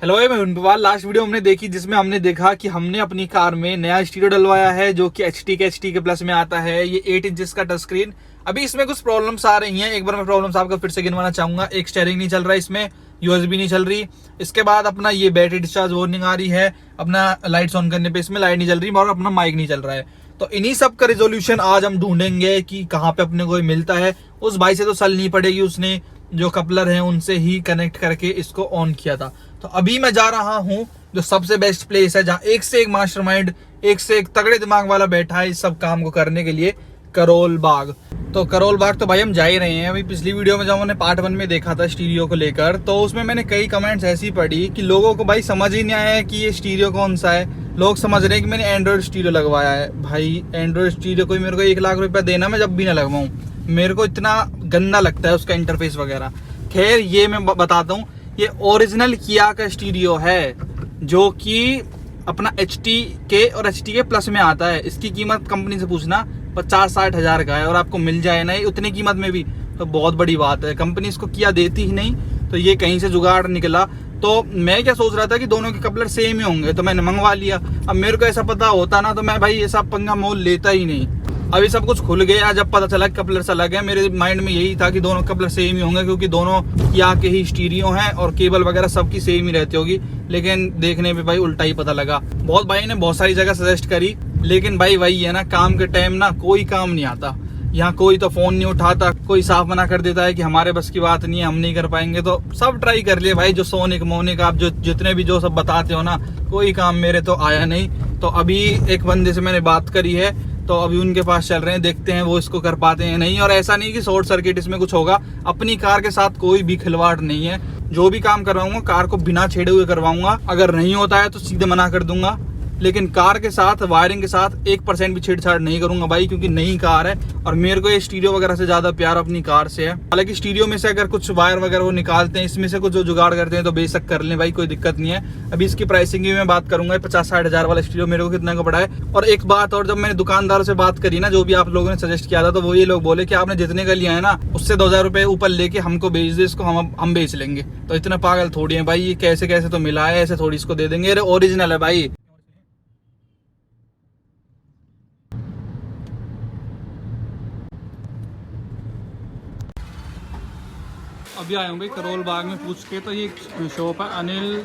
Hello मैं उनवाल। Last video हमने देखी जिसमें हमने देखा कि हमने अपनी कार में नया स्टीरियो डलवाया है जो कि एच टी के प्लस में आता है। ये 8 इंचेस का टच स्क्रीन। अभी इसमें कुछ प्रॉब्लम्स आ रही हैं। एक बार मैं प्रॉब्लम्स आपको फिर से गिनवाना चाहूंगा। एक स्टीयरिंग नहीं चल रहा है, इसमें यूएसबी नहीं चल रही। इसके बाद अपना ये बैटरी डिस्चार्ज वार्निंग आ रही है। अपना लाइट्स ऑन करने पे इसमें लाइट नहीं चल रही और अपना माइक नहीं चल रहा है। तो इन्हीं सब का रिजोल्यूशन आज हम ढूंढेंगे कि कहाँ पे अपने को मिलता है। उस भाई से तो सल नहीं पड़ेगी, उसने जो कपलर है उनसे ही कनेक्ट करके इसको ऑन किया था। तो अभी मैं जा रहा हूँ जो सबसे बेस्ट प्लेस है, जहाँ एक से एक मास्टरमाइंड, एक से एक तगड़े दिमाग वाला बैठा है इस सब काम को करने के लिए, करोल बाग। तो करोल बाग तो भाई हम जा ही रहे हैं। अभी पिछली वीडियो में जब मैंने पार्ट 1 में देखा था स्टीरियो को लेकर, तो उसमें मैंने कई कमेंट्स ऐसी पढ़ी कि लोगों को भाई समझ ही नहीं आया है कि ये स्टीरियो कौन सा है। लोग समझ रहे हैं कि मैंने एंड्रॉइड स्टीरियो लगवाया है। भाई एंड्रॉइड स्टीरियो कोई मेरे को 1 लाख रुपया देना, मैं जब भी ना लगवाऊं। मेरे को इतना गंदा लगता है उसका इंटरफेस वगैरह। खैर ये मैं बताता हूँ, ये ओरिजिनल किया का स्टीरियो है जो कि अपना HTK और HTK प्लस में आता है। इसकी कीमत कंपनी से पूछना 50-60 हज़ार का है और आपको मिल जाए ना उतनी कीमत में भी, तो बहुत बड़ी बात है। कंपनी इसको किया देती ही नहीं, तो ये कहीं से जुगाड़ निकला। तो मैं क्या सोच रहा था कि दोनों के कपलर सेम ही होंगे, तो मैंने मंगवा लिया। अब मेरे को ऐसा पता होता ना तो मैं भाई ये सब पंगा मोल लेता ही नहीं। अभी सब कुछ खुल गया जब पता चला कि कपलर अलग है। मेरे माइंड में यही था कि दोनों कपलर सेम ही होंगे क्योंकि दोनों किया के ही स्टीरियो हैं और केबल वगैरह सबकी सेम ही रहती होगी। लेकिन देखने पे भाई उल्टा ही पता लगा। बहुत भाई ने बहुत सारी जगह सजेस्ट करी, लेकिन भाई वही है ना, काम के टाइम ना कोई काम नहीं आता। यहाँ कोई तो फोन नहीं उठाता, कोई साफ मना कर देता है कि हमारे बस की बात नहीं है, हम नहीं कर पाएंगे। तो सब ट्राई कर लिए भाई, जो सोनिक मोनिक आप जो जितने भी जो सब बताते हो ना, कोई काम मेरे तो आया नहीं। तो अभी एक बंदे से मैंने बात करी है, तो अभी उनके पास चल रहे हैं, देखते हैं वो इसको कर पाते हैं नहीं। और ऐसा नहीं कि शॉर्ट सर्किट इसमें कुछ होगा। अपनी कार के साथ कोई भी खिलवाड़ नहीं है। जो भी काम करवाऊंगा कार को बिना छेड़े हुए करवाऊंगा। अगर नहीं होता है तो सीधे मना कर दूंगा, लेकिन कार के साथ वायरिंग के साथ 1% भी छेड़छाड़ नहीं करूंगा भाई, क्योंकि नई कार है और मेरे को ये स्टीरियो वगैरह से ज्यादा प्यार अपनी कार से है। हालांकि स्टीरियो में से अगर कुछ वायर वगैरह वो निकालते हैं, इसमें से कुछ जो जुगाड़ करते हैं तो बेशक कर लें भाई, कोई दिक्कत नहीं है। अभी इसकी प्राइसिंग भी मैं बात करूंगा। 50-60 हज़ार वाला स्टीरियो मेरे को कितना का पड़ा है। और एक बात और, जब मैंने दुकानदारों से बात करी ना, जो भी आप लोगों ने सजेस्ट किया था, तो वो ये लोग बोले कि आपने जितने का लिया है ना उससे 2000 रुपये ऊपर लेके हमको बेच दे, इसको हम बेच लेंगे। तो इतना पागल थोड़ी है भाई, ये कैसे कैसे तो मिला है, ऐसे थोड़ी इसको दे देंगे। अरे ओरिजिनल है भाई। अभी आया हूँ भाई करोल बाग में पूछ के। तो ये शॉप है अनिल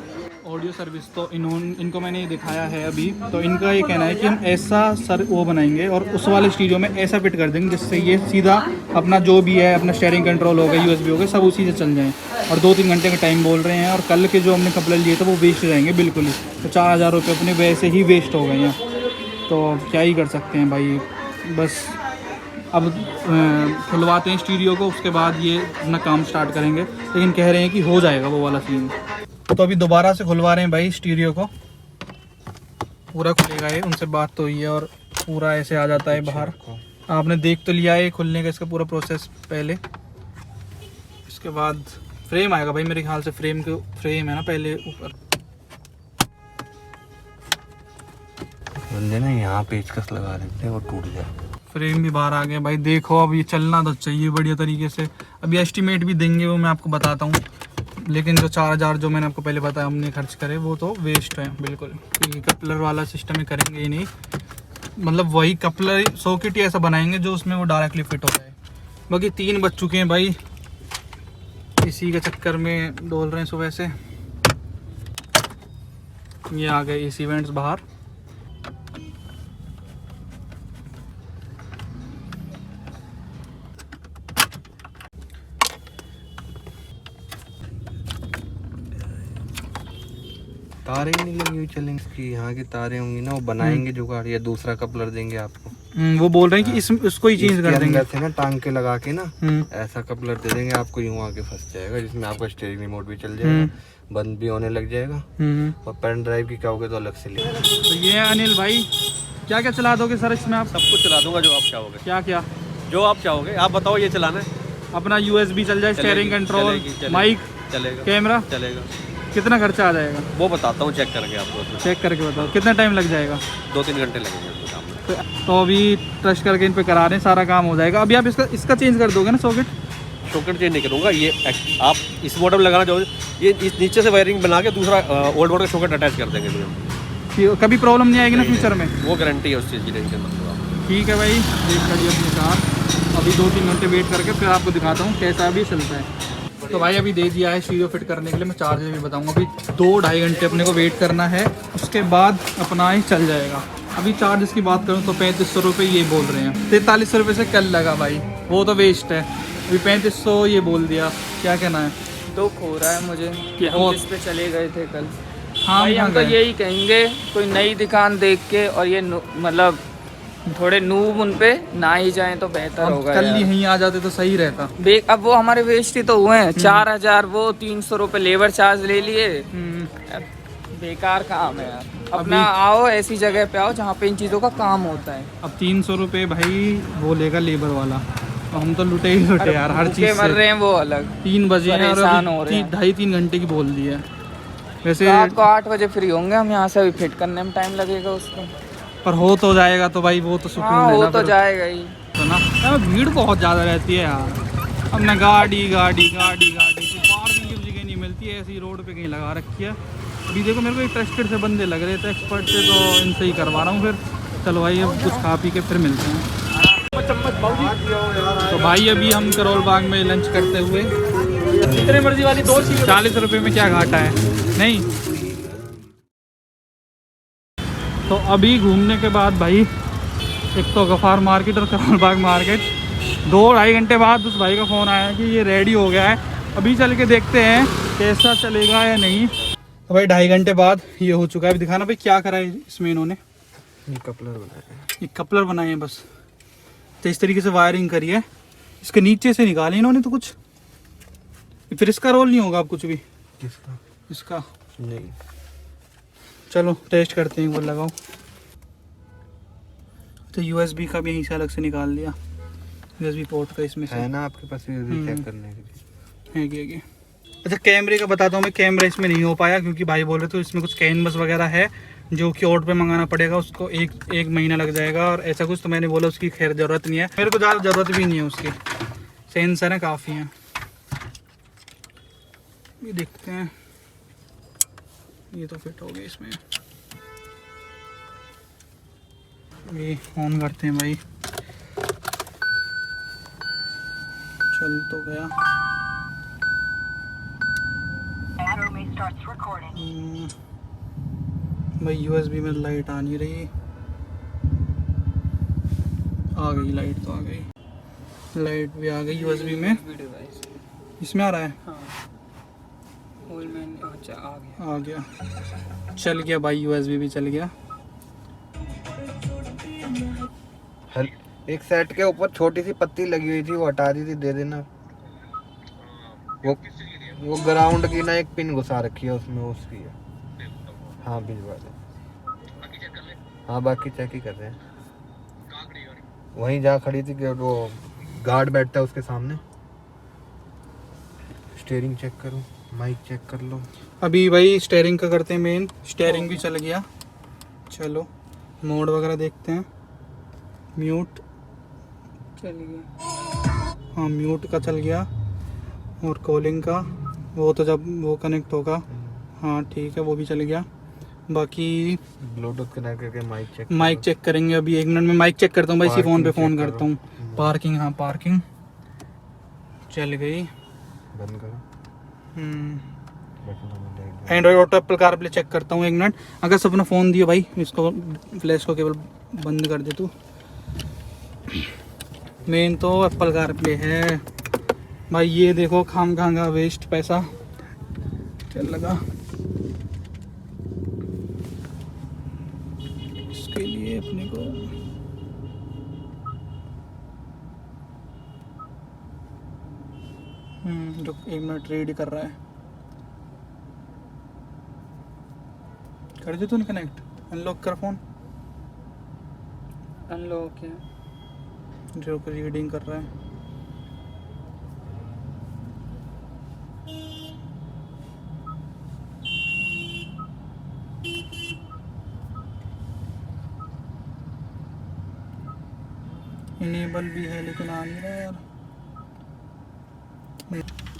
ऑडियो सर्विस। तो इनको मैंने दिखाया है अभी। तो इनका ये कहना है कि हम ऐसा वो बनाएंगे और उस वाले स्टीरियो में ऐसा फिट कर देंगे जिससे ये सीधा अपना जो भी है, अपना स्टीयरिंग कंट्रोल हो गया, USB हो गया, सब उसी से चल जाएँ। और 2-3 घंटे का टाइम बोल रहे हैं। और कल के जो हमने कपड़े लिए थे वो वेस्ट जाएंगे बिल्कुल ही। तो 4000 रुपये अपने वैसे ही वेस्ट हो गए हैं। तो क्या ही कर सकते हैं भाई, बस अब खुलवाते हैं स्टीरियो को, उसके बाद ये अपना काम स्टार्ट करेंगे। लेकिन कह रहे हैं कि हो जाएगा वो वाला सीन। तो अभी दोबारा से खुलवा रहे हैं भाई स्टीरियो को। पूरा खुलेगा ये, उनसे बात तो हुई है और पूरा ऐसे आ जाता है बाहर। आपने देख तो लिया है खुलने का इसका पूरा प्रोसेस पहले। इसके बाद फ्रेम आएगा भाई, मेरे ख्याल से फ्रेम है ना पहले ऊपर। बंदे ना यहाँ पेचकस लगा देते हैं, वो टूट जाए। फ्रेम भी बाहर आ गया भाई। देखो अब ये चलना तो चाहिए बढ़िया तरीके से। अभी एस्टीमेट भी देंगे, वो मैं आपको बताता हूँ। लेकिन जो 4000 जो मैंने आपको पहले बताया हमने खर्च करे, वो तो वेस्ट है बिल्कुल। क्योंकि कपलर वाला सिस्टम ही करेंगे ही नहीं, मतलब वही कपलर सॉकेट ही ऐसा बनाएंगे जो उसमें वो डायरेक्टली फिट हो जाए। बाकी 3 बज चुके हैं भाई, इसी के चक्कर में डोल रहे हैं सुबह से। ये आ गए AC वेंट्स बाहर। तारे ही नहीं लगी हुई चलेंगे, इसकी यहाँ की तारे होंगी ना, वो बनाएंगे जुगाड़ या दूसरा कपलर देंगे आपको। वो बोल रहे हैं कि इसको ही चेंज कर देंगे। से ना टांग के लगा के ना ऐसा कपलर दे देंगे आपको, यूं आके फंस जाएगा, जिसमें आपका स्टीयरिंग रिमोट भी चल जाएगा, बंद भी होने लग जाएगा। और पेन ड्राइव की कहोगे तो अलग से ले। तो ये है अनिल भाई, क्या क्या चला दोगे सर इसमें आप? सब कुछ चला दूंगा जो आप चाहोगे। क्या क्या जो आप चाहोगे आप बताओ, ये चलाना है। अपना USB चल जाए, स्टीयरिंग कंट्रोल, माइक, चलेगा, कैमरा चलेगा। कितना खर्चा आ जाएगा वो बताता हूँ, चेक करके आपको। चेक करके बताओ कितना टाइम लग जाएगा। 2-3 घंटे लगेंगे काम में। तो अभी ट्रस्ट करके इन पे करा रहे हैं, सारा काम हो जाएगा। अभी आप इसका चेंज कर दोगे ना सॉकेट? सॉकेट चेंज नहीं करूँगा। ये आप इस मॉडल में लगाना चाहो, ये इस नीचे से वायरिंग बना के दूसरा ओल्ड मॉडल का सॉकेट अटैच कर देंगे भैया। कभी प्रॉब्लम नहीं आएगी ना फ्यूचर में? वो गारंटी है उस चीज़ की, टेंशन मत लो आप। ठीक है भाई, देख लीजिए अपनी कार। अभी 2-3 घंटे वेट करके फिर आपको दिखाता हूँ कैसा अभी चलता है। तो भाई अभी दे दिया है स्टीरियो फिट करने के लिए, मैं चार्जर भी बताऊँगा। अभी 2-2.5 घंटे अपने को वेट करना है, उसके बाद अपना ही चल जाएगा। अभी चार्जेस की बात करूँ तो 3500 रुपये ये बोल रहे हैं। 4300 रुपये से कल लगा भाई, वो तो वेस्ट है। अभी 3500 ये बोल दिया, क्या कहना है? दुख हो रहा है मुझे कि और- हम इस पे चले गए थे कल। हाँ भाई हम तो गए। यही कहेंगे, कोई नई दुकान देख के, और ये मतलब थोड़े नूब उन पे ना ही जाएं तो बेहतर अब होगा कल यार। यहीं आ जाते तो सही रहता। अब वो हमारे वेस्ट ही तो हुए हैं। 4000 वो 300 रुपये लेबर चार्ज ले लिए। अब बेकार काम है यार। अपना आओ ऐसी जगह पे आओ जहाँ पे इन चीज़ों का काम होता है। अब 300 रुपये भाई वो लेगा लेबर वाला, तो हम तो लुटे ही लुटे यार हर भूखे चीज़ मर से। रहे हैं वो अलग। 3 बजे हैं और परेशान हो रहे अभी हैं। 2.5-3 घंटे की बोल दी है वैसे। रात को 8 बजे फ्री होंगे हम, यहाँ से अभी फिट करने में टाइम लगेगा उसको। पर हो तो जाएगा तो भाई वो तो सुकून हाँ है हो ना तो फिर। जाएगा ही। तो ना यार भीड़ बहुत ज़्यादा रहती है यार। अब ना गाड़ी गाड़ी गाड़ी गाड़ी तो पार्किंग की जगह नहीं मिलती है, ऐसी रोड पे कहीं लगा रखी है। अभी देखो मेरे को एक ट्रस्टेड से बंदे लग रहे थे, एक्सपर्ट से, तो इनसे ही करवा रहा हूँ। फिर चलो भाई अब कुछ खा पी के फिर मिलते हैं। तो भाई अभी हम करोल बाग में लंच करते हुए, जितने मर्जी वाली 40 रुपये में क्या घाटा है, नहीं। तो अभी घूमने के बाद भाई एक तो गफ़ार मार्केट और करोल बाग मार्केट, 2-2.5 घंटे बाद उस भाई का फ़ोन आया कि ये रेडी हो गया है। अभी चल के देखते हैं कैसा चलेगा या नहीं। तो भाई 2.5 घंटे बाद ये हो चुका है। अभी दिखाना भाई क्या करा है इसमें इन्होंने। ये कपलर बनाया है। ये कपलर बनाए हैं बस, तो इस तरीके से वायरिंग करी है। इसके नीचे से निकाले इन्होंने तो कुछ, फिर इसका रोल नहीं होगा अब कुछ भी किसका? इसका। नहीं, चलो टेस्ट करते हैं, वो लगाओ। तो USB का भी यहीं से अलग से निकाल दिया, USB पोर्ट का इसमें से है ना आपके पास ये चेक करने के लिए? है कि। अच्छा कैमरे का बताता हूँ मैं, कैमरा इसमें नहीं हो पाया क्योंकि भाई बोल रहे थे इसमें कुछ कैनवस वगैरह है जो कि ऑर्डर पे मंगाना पड़ेगा, उसको एक महीना लग जाएगा और ऐसा कुछ। तो मैंने बोला उसकी खैर ज़रूरत नहीं है, मेरे को ज़्यादा ज़रूरत भी नहीं है उसकी। सेंसर है काफ़ी हैं। ये देखते हैं, ये तो फिट हो गया इसमें। ये ऑन करते हैं भाई, चल तो गया। भाई USB में लाइट आ नहीं रही, आ गई लाइट, तो आ गई लाइट भी आ गई USB में। इसमें आ रहा है, अच्छा आ गया। आ गया, चल गया भाई, USB भी चल गया। एक सेट के ऊपर छोटी सी पत्ती लगी हुई थी, वो हटा दी थी, दे देना। वो ग्राउंड की ना एक पिन घुसा रखी है उसमें, उसकी है। हाँ भिजवा दे। हाँ बाकी चेक ही कर रहे हैं, वहीं जहाँ खड़ी थी कि वो गार्ड बैठता है उसके सामने। स्टीयरिंग चेक करो, माइक चेक कर लो। अभी भाई स्टेयरिंग का करते हैं मेन। स्टेयरिंग भी चल गया, चलो मोड वगैरह देखते हैं। म्यूट चल गया। हाँ म्यूट का चल गया, और कॉलिंग का वो तो जब वो कनेक्ट होगा। हाँ ठीक है, वो भी चल गया। बाकी ब्लूटूथ कनेक्ट करके माइक चेक करेंगे। अभी 1 मिनट में माइक चेक करता हूँ भाई, इसी फ़ोन पे फ़ोन check करता हूँ। करो। पार्किंग, हाँ पार्किंग चल गई। बंद करो। Android Auto Apple CarPlay check करता हूँ, 1 मिनट। अगर से अपना फ़ोन दिया भाई, इसको फ्लैश को केवल बंद कर दे तू। मेन तो एप्पल कारप्ले है भाई। ये देखो खाम खांगा वेस्ट पैसा चल लगा इसके लिए अपने को। जो 1 मिनट रेडी कर रहा है, कर दे तूने कनेक्ट। अनलॉक कर फ़ोन, अनलॉक है। जो रीडिंग कर रहा है। इनेबल भी है लेकिन आ नहीं रहा यार।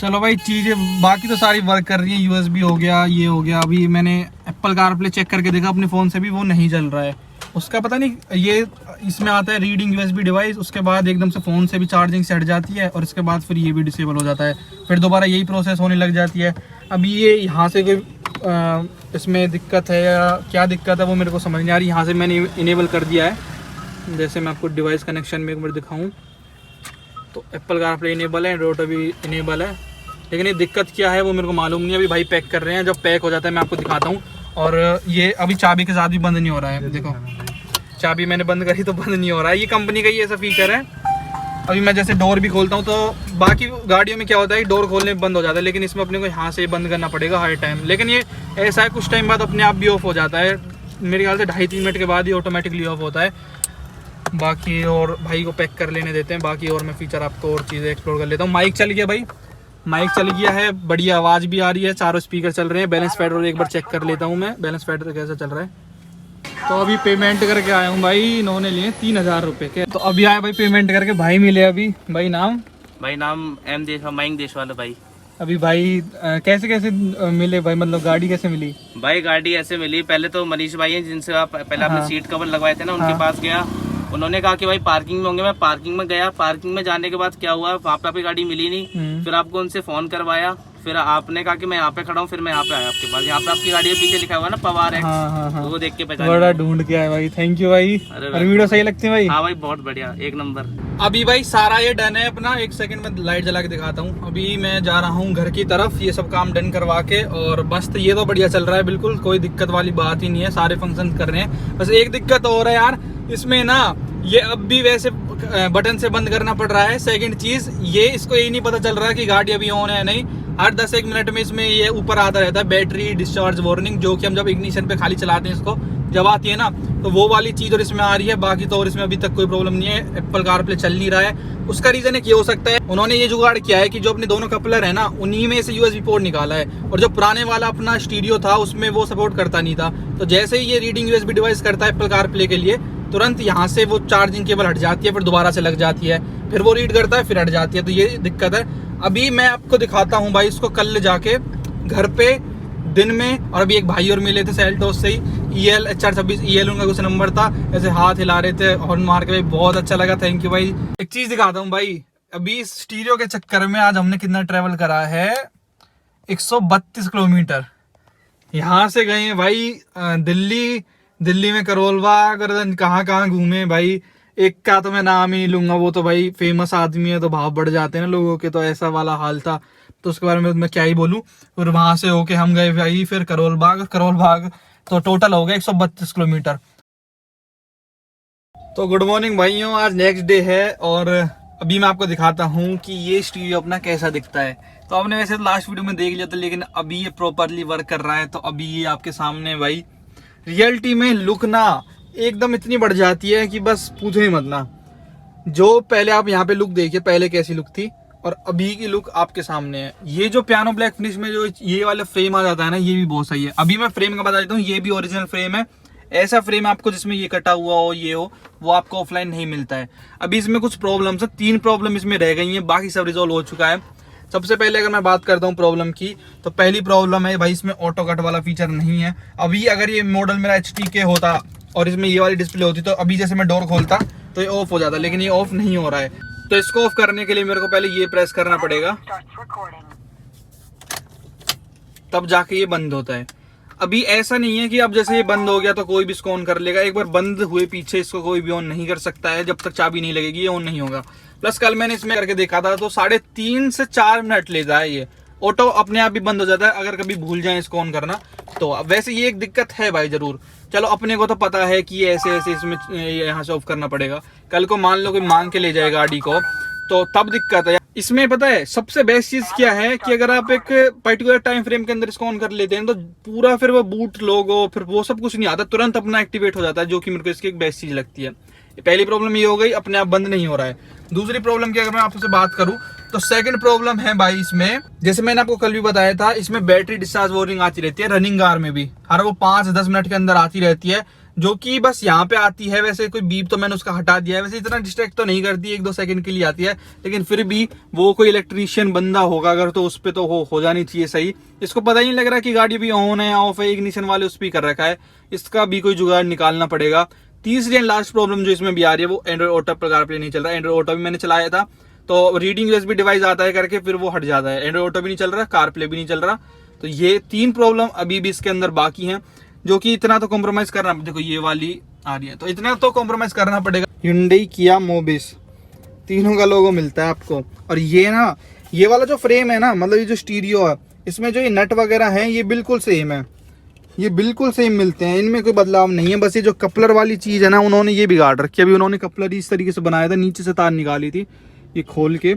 चलो भाई, चीज़ें बाकी तो सारी वर्क कर रही है। USB हो गया, ये हो गया। अभी मैंने एप्पल कारप्ले चेक करके देखा अपने फ़ोन से भी, वो नहीं चल रहा है उसका, पता नहीं। ये इसमें आता है रीडिंग USB डिवाइस, उसके बाद एकदम से फ़ोन से भी चार्जिंग से हट जाती है और इसके बाद फिर ये भी डिसेबल हो जाता है, फिर दोबारा यही प्रोसेस होने लग जाती है। अभी ये यहाँ से कोई इसमें दिक्कत है या क्या दिक्कत है वो मेरे को समझ नहीं आ रही। यहाँ से मैंने इनेबल कर दिया है, जैसे मैं आपको डिवाइस कनेक्शन में एक बार दिखाऊँ तो एप्पल कारप्ले इनेबल है, एंड्रॉइड भी इनेबल है, लेकिन ये दिक्कत क्या है वो मेरे को मालूम नहीं है। अभी भाई पैक कर रहे हैं, जब पैक हो जाता है मैं आपको दिखाता हूँ। और ये अभी चाबी के साथ भी बंद नहीं हो रहा है, देखो चाबी मैंने बंद करी तो बंद नहीं हो रहा है। ये कंपनी का ही ऐसा फीचर है। अभी मैं जैसे डोर भी खोलता हूँ तो बाकी गाड़ियों में क्या होता है डोर खोलने में बंद हो जाता है, लेकिन इसमें अपने को यहाँ से बंद करना पड़ेगा हर टाइम। लेकिन ये ऐसा है कुछ टाइम बाद अपने आप भी ऑफ हो जाता है, मेरे ख्याल से 2.5-3 मिनट के बाद ही ऑटोमेटिकली ऑफ होता है। बाकी और भाई को पैक कर लेने देते हैं, बाकी और मैं फीचर आपको और चीज़ें एक्सप्लोर कर लेता हूँ। माइक चल गया भाई, माइक चल गया है, बढ़िया आवाज़ भी आ रही है, चारों स्पीकर चल रहे हैं। बैलेंस फैडर एक बार चेक कर लेता हूँ मैं, बैलेंस फैडर कैसा चल रहा है। तो अभी पेमेंट करके आया हूँ भाई, इन्होंने लिए 3000 रुपये के। तो अभी आया भाई पेमेंट करके, भाई मिले अभी। भाई नाम एम मयंक देशवाल भाई। अभी भाई कैसे कैसे मिले भाई, मतलब गाड़ी कैसे मिली? भाई गाड़ी ऐसे मिली, पहले तो मनीष भाई हैं जिनसे आप पहले आपने सीट कवर लगवाए थे ना, उनके पास गया। उन्होंने कहा कि भाई पार्किंग में होंगे, मैं पार्किंग में गया। पार्किंग में जाने के बाद क्या हुआ, वहाँ पे आपकी गाड़ी मिली नहीं। फिर आपको उनसे फोन करवाया, फिर आपने कहा कि मैं यहाँ पे खड़ा हूँ, फिर मैं यहाँ पे आया आपके पास। यहाँ पे आपकी गाड़ी के पीछे लिखा हुआ है ना पवार एक्स, तो वो देख के पहचान। बड़ा ढूंढ के आया भाई, थैंक यू भाई। और वीडियो सही लगती है भाई? हाँ भाई बहुत बढ़िया, एक नंबर। अभी भाई सारा ये डन है अपना, एक सेकंड में लाइट जला के दिखाता हूँ। अभी मैं जा रहा हूँ घर की तरफ, ये सब काम डन करवा के, और मस्त ये तो बढ़िया चल रहा है, बिल्कुल कोई दिक्कत वाली बात ही नहीं है, सारे फंक्शन कर रहे हैं। बस एक दिक्कत और है यार इसमें ना, ये अब भी वैसे बटन से बंद करना पड़ रहा है। सेकंड चीज ये, इसको यही नहीं पता चल रहा है कि गाड़ी अभी ऑन है नहीं। हर 10-1 मिनट में इसमें ये ऊपर आता रहता है बैटरी डिस्चार्ज वार्निंग, जो कि हम जब इग्निशन पे खाली चलाते हैं इसको, जब आती है ना, तो वो वाली चीज और इसमें आ रही है। बाकी तो और इसमें अभी तक कोई प्रॉब्लम नहीं है, एप्पल कारप्ले चल नहीं रहा है। उसका रीजन एक ये हो सकता है, उन्होंने ये जुगाड़ किया है कि जो अपने दोनों कपलर है ना, उन्हीं में से USB पोर्ट निकाला है, और जो पुराने वाला अपना स्टीरियो था उसमें वो सपोर्ट करता नहीं था। तो जैसे ही ये रीडिंग USB डिवाइस करता है एप्पल कारप्ले के लिए, तुरंत यहाँ से वो चार्जिंग केबल हट जाती है, फिर दोबारा से लग जाती है, फिर वो रीड करता है, फिर हट जाती है। तो ये दिक्कत है। अभी मैं आपको दिखाता हूँ भाई इसको कल जाके घर पे दिन में। और अभी एक भाई और मिले थे सेल्टोस से ही, EL HR26 EL उनका कुछ नंबर था, ऐसे हाथ हिला रहे थे, हॉर्न मार के भाई बहुत अच्छा लगा, थैंक यू भाई। एक चीज दिखाता हूँ भाई, अभी स्टीरियो के चक्कर में आज हमने कितना ट्रेवल करा है, 132 किलोमीटर। यहाँ से गए हैं भाई दिल्ली में करोल बाग, कहाँ घूमे भाई। एक का तो मैं नाम ही नहीं लूंगा, वो तो भाई फेमस आदमी है तो भाव बढ़ जाते हैं ना लोगों के, तो ऐसा वाला हाल था, तो उसके बारे में मैं क्या ही बोलूं। फिर वहां से होके हम गए भाई फिर करोल बाग, तो टोटल हो गया 132 किलोमीटर। तो गुड मॉर्निंग भाइयों, आज नेक्स्ट डे है, और अभी मैं आपको दिखाता हूँ कि ये स्टीरियो अपना कैसा दिखता है। तो आपने वैसे तो लास्ट वीडियो में देख लिया था, लेकिन अभी ये प्रॉपरली वर्क कर रहा है। तो अभी ये आपके सामने भाई, रियलिटी में लुक ना एकदम इतनी बढ़ जाती है कि बस पूछो ही मत ना। जो पहले आप यहाँ पे लुक देखिए, पहले कैसी लुक थी और अभी की लुक आपके सामने है। ये जो पियानो ब्लैक फिनिश में जो ये वाला फ्रेम आ जाता है ना, ये भी बहुत सही है। अभी मैं फ्रेम का बता देता हूँ, ये भी ओरिजिनल फ्रेम है। ऐसा फ्रेम आपको जिसमें ये कटा हुआ हो, ये हो, वो आपको ऑफलाइन नहीं मिलता है। अभी इसमें कुछ प्रॉब्लम्स है, 3 प्रॉब्लम इसमें रह गई हैं, बाकी सब रिजॉल्व हो चुका है। सबसे पहले अगर मैं बात करता हूँ प्रॉब्लम की, तो पहली प्रॉब्लम है भाई इसमें ऑटो कट वाला फीचर नहीं है। अभी अगर ये मॉडल मेरा HTK होता और इसमें ये वाली डिस्प्ले होती, तो अभी जैसे मैं डोर खोलता तो ये ऑफ हो जाता, लेकिन ये ऑफ नहीं हो रहा है। तो इसको ऑफ करने के लिए मेरे को पहले ये प्रेस करना पड़ेगा, तब जाके ये बंद होता है। अभी ऐसा नहीं है कि अब जैसे ये बंद हो गया तो कोई भी इसको ऑन कर लेगा। एक बार बंद हुए पीछे इसको कोई भी ऑन नहीं कर सकता है, जब तक चाबी नहीं लगेगी ये ऑन नहीं होगा। प्लस कल मैंने इसमें करके देखा था, तो 3.5 से 4 मिनट लेता है ये, ऑटो अपने आप भी बंद हो जाता है अगर कभी भूल जाए इसको ऑन करना। तो वैसे ये एक दिक्कत है भाई जरूर। चलो अपने को तो पता है कि ये ऐसे इसमें यहाँ से ऑफ करना पड़ेगा। कल को मान लो कोई मांग के ले जाए गाड़ी को, तो तब दिक्कत है। इसमें पता है सबसे बेस्ट चीज क्या है कि अगर आप एक पर्टिकुलर टाइम फ्रेम के अंदर इसको ऑन कर लेते हैं, तो पूरा फिर वो बूट लोगो फिर वो सब कुछ नहीं आता, तुरंत अपना एक्टिवेट हो जाता है, जो कि मेरे को इसकी एक बेस्ट चीज लगती है। पहली प्रॉब्लम ये हो गई, अपने आप बंद नहीं हो रहा है। दूसरी प्रॉब्लम की अगर मैं आपसे बात करूं, तो सेकंड प्रॉब्लम है भाई इसमें, जैसे मैंने आपको कल भी बताया था, इसमें बैटरी डिस्चार्ज वार्निंग आती रहती है रनिंग कार में भी, हर वो 5-10 मिनट के अंदर आती रहती है। जो कि बस यहाँ पे आती है। वैसे कोई बीप तो मैंने उसका हटा दिया है, वैसे इतना डिस्ट्रैक्ट तो नहीं करती, 1-2 सेकंड के लिए आती है, लेकिन फिर भी वो कोई इलेक्ट्रीशियन बंदा होगा अगर तो उस पे तो हो जानी चाहिए सही। इसको पता ही नहीं लग रहा कि गाड़ी भी ऑन है या ऑफ है, इग्निशन वाले उस पर कर रखा है, इसका भी कोई जुगाड़ निकालना पड़ेगा। तीसरी एंड लास्ट प्रॉब्लम जो इसमें भी आ रही है वो एंड्रॉइड ऑटो पर कारप्ले नहीं चल रहा। एंड्रॉइड ऑटो भी मैंने चलाया था तो रीडिंग यूएसबी डिवाइस आता है करके फिर वो हट जाता है, एंड्रॉइड ऑटो भी नहीं चल रहा, कारप्ले भी नहीं चल रहा। तो ये 3 प्रॉब्लम अभी भी इसके अंदर बाकी हैं, जो कि इतना तो कॉम्प्रोमाइज करना, देखो ये वाली आ रही है तो इतना तो कॉम्प्रोमाइज करना पड़ेगा। Hyundai, Kia, Mobis तीनों का लोगो मिलता है आपको। और ये ना, ये वाला जो फ्रेम है ना, मतलब ये जो स्टीरियो है, इसमें जो ये नट वगैरह हैं ये बिल्कुल सेम है, ये बिल्कुल सेम मिलते हैं, इनमें कोई बदलाव नहीं है। बस ये जो कपलर वाली चीज़ है ना, उन्होंने ये बिगाड़ रखी है। अभी उन्होंने कपलर इस तरीके से बनाया था, नीचे से तार निकाली थी ये खोल के।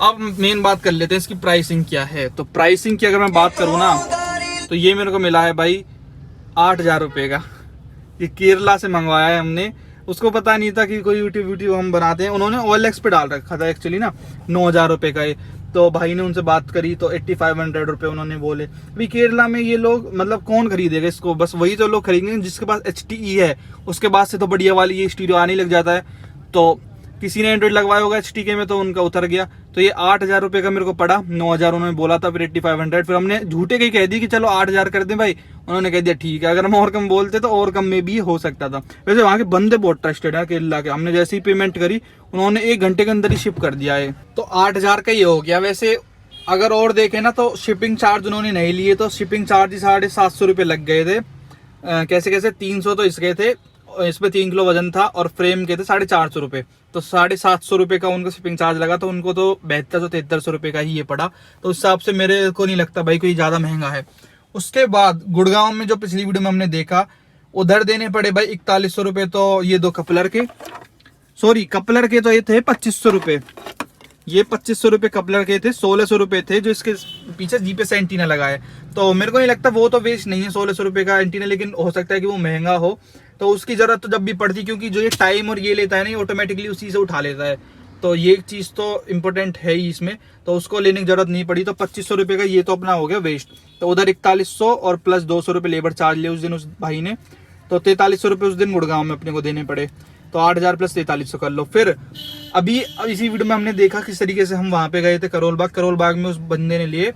अब मेन बात कर लेते हैं इसकी प्राइसिंग क्या है। तो प्राइसिंग की अगर मैं बात करूँ ना, तो ये मेरे को मिला है भाई 8,000 रुपये का। ये केरला से मंगवाया है हमने, उसको पता नहीं था कि कोई यूट्यूब हम बनाते हैं। उन्होंने OLX पे डाल रखा था एक्चुअली ना, 9,000 रुपये का ये। तो भाई ने उनसे बात करी तो 8500 रुपये उन्होंने बोले। अभी केरला में ये लोग, मतलब कौन खरीदेगा इसको, बस वही तो लोग खरीदेंगे जिसके पास HTE है, उसके बाद से तो बढ़िया वाली ये स्टीरियो आने लग जाता है। तो किसी ने एंड्रॉइड लगवाया होगा HTK में तो उनका उतर गया। तो ये 8,000 रुपये का मेरे को पड़ा, 9,000 उन्होंने बोला था, फिर 8500, फिर हमने झूठे के ही कह दी कि चलो 8,000 कर दें भाई। उन्होंने कह दिया ठीक है, अगर हम और कम बोलते तो और कम में भी हो सकता था। वैसे वहाँ के बंदे बहुत ट्रस्टेड है केरला के, हमने जैसे ही पेमेंट करी उन्होंने 1 घंटे के अंदर ही शिप कर दिया है। तो 8,000 का ये हो गया। वैसे अगर और देखें ना तो शिपिंग चार्ज उन्होंने नहीं लिए, तो शिपिंग चार्ज ही 750 रुपये लग गए थे। कैसे कैसे 300 तो इसके थे, इसमें 3 किलो वजन था, और फ्रेम के थे 450 रुपये, तो 750 रुपये का उनको शिपिंग चार्ज लगा। तो उनको तो 7200-7300 रुपये का ही ये पड़ा। तो उस हिसाब से मेरे को नहीं लगता भाई कोई ज़्यादा महंगा है। उसके बाद गुड़गांव में जो पिछली वीडियो में हमने देखा, उधर देने पड़े भाई 4100 रुपये। तो ये 2 कपलर के, सॉरी कपलर के तो ये थे 2500 रुपये, ये 2500 रुपये कपलर के थे, 1600 रुपये थे जो इसके पीछे GPS एंटीना लगा है। तो मेरे को नहीं लगता वो तो वेस्ट नहीं है 1600 रुपये का एंटीना, लेकिन हो सकता है कि वो महंगा हो, तो उसकी ज़रूरत तो जब भी पड़ती, क्योंकि जो ये टाइम और ये लेता है ना, ये ऑटोमेटिकली उसी से उठा लेता है। तो ये एक चीज़ तो इम्पोर्टेंट है ही इसमें, तो उसको लेने की जरूरत नहीं पड़ी। तो 2500 रुपये का ये तो अपना हो गया वेस्ट। तो उधर 4100 और प्लस 200 रुपये लेबर चार्ज लिए उस दिन उस भाई ने, तो 4300 रुपये उस दिन गुड़गांव में अपने को देने पड़े। तो 8,000 प्लस 4300 कर लो। फिर अभी इसी वीडियो में हमने देखा किस तरीके से हम वहाँ पे गए थे करोल बाग में, उस बंदे ने लिए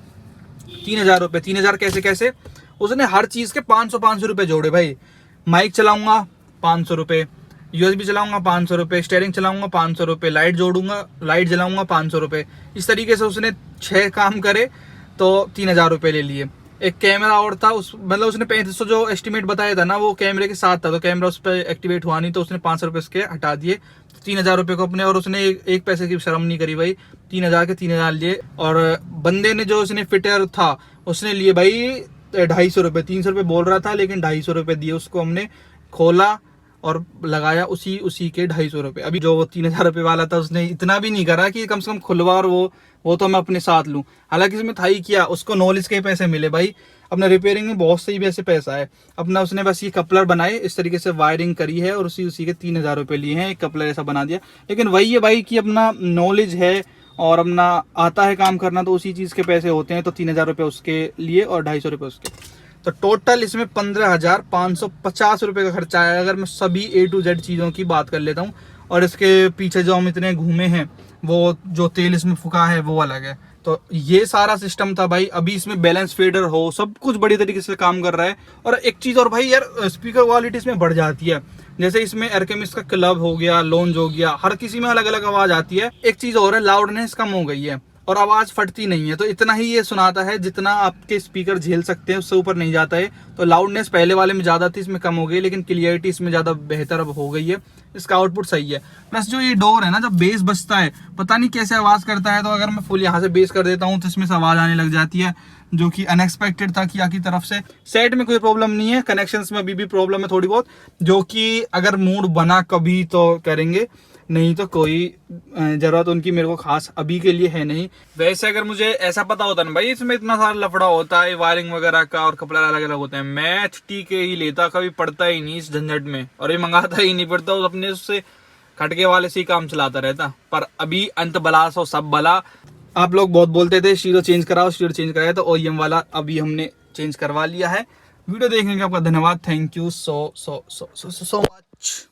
3,000 रुपये। 3,000 कैसे कैसे, उसने हर चीज़ के 500 रुपये जोड़े भाई। माइक चलाऊंगा 500 रुपये, USB चलाऊंगा 500 रुपये, स्टेयरिंग चलाऊंगा 500 रुपये, लाइट जोड़ूंगा, लाइट जलाऊंगा 500 रुपये। इस तरीके से उसने 6 काम करे तो 3,000 रुपये ले लिए। एक कैमरा और था, उस मतलब उसने 3500 जो एस्टिमेट बताया था ना, वो कैमरे के साथ था, तो कैमरा उस पर एक्टिवेट हुआ नहीं, तो उसने 500 रुपये उसके हटा दिए। 3,000 रुपये को अपने, और उसने एक पैसे की शर्म नहीं करी भाई, 3,000 के 3,000 लिए। और बंदे ने जो उसने फिटर था उसने लिए भाई 250 रुपये, 300 रुपये बोल रहा था लेकिन 250 रुपये दिए उसको। हमने खोला और लगाया उसी के 250 रुपये। अभी जो वो 3,000 रुपये वाला था उसने इतना भी नहीं करा कि कम से कम खुलवा और वो तो मैं अपने साथ लूँ। हालांकि इसमें था ही किया, उसको नॉलेज के पैसे मिले भाई। अपना रिपेयरिंग में बहुत सही वैसे पैसा है अपना। उसने बस ये कपलर बनाए, इस तरीके से वायरिंग करी है और उसी के 3,000 रुपये लिए हैं, एक कपलर ऐसा बना दिया। लेकिन वही है भाई कि अपना नॉलेज है और अपना आता है काम करना, तो उसी चीज़ के पैसे होते हैं। तो 3,000 रुपये उसके लिए और 250 रुपये उसके, तो टोटल इसमें 15,550 रुपये का खर्चा आया अगर मैं सभी A to Z चीज़ों की बात कर लेता हूँ। और इसके पीछे जो हम इतने घूमे हैं, वो जो तेल इसमें फुका है वो अलग है। तो ये सारा सिस्टम था भाई। अभी इसमें बैलेंस फेडर हो, सब कुछ बड़ी तरीके से काम कर रहा है। और एक चीज़ और भाई यार, स्पीकर क्वालिटी इसमें बढ़ जाती है। जैसे इसमें एरकेमिस का क्लब हो गया, लॉन्ज हो गया, हर किसी में अलग अलग आवाज़ आती है। एक चीज़ और है, लाउडनेस कम हो गई है और आवाज़ फटती नहीं है। तो इतना ही ये सुनाता है जितना आपके स्पीकर झेल सकते हैं, उससे ऊपर नहीं जाता है। तो लाउडनेस पहले वाले में ज़्यादा थी, इसमें कम हो गई, लेकिन क्लियरिटी इसमें ज़्यादा बेहतर अब हो गई है। इसका आउटपुट सही है। प्लस जो ये डोर है ना, जब बेस बजता है पता नहीं कैसे आवाज़ करता है। तो अगर मैं फुल यहाँ से बेस कर देता हूँ तो इसमें से आवाज़ आने लग जाती है, जो कि अनएक्सपेक्टेड था किया की तरफ से। सेट में कोई प्रॉब्लम नहीं है, कनेक्शंस में अभी भी प्रॉब्लम है थोड़ी बहुत, जो कि अगर मूड बना कभी तो करेंगे, नहीं तो कोई जरूरत उनकी मेरे को खास अभी के लिए है नहीं। वैसे अगर मुझे ऐसा पता होता ना भाई, इसमें इतना सारा लफड़ा होता है वायरिंग वगैरह का और कपड़ा अलग अलग होते हैं, मैं HT के ही लेता, कभी पड़ता ही नहीं इस झंझट में और ये मंगाता ही नहीं पड़ता, अपने उससे खटके वाले से ही काम चलाता रहता। पर अभी अंत बला सो सब बला। आप लोग बहुत बोलते थे स्टीरियो चेंज कराओ, स्टीरियो चेंज कराया, तो OEM वाला अभी हमने चेंज करवा लिया है। वीडियो देखने का आपका धन्यवाद। Thank you so much.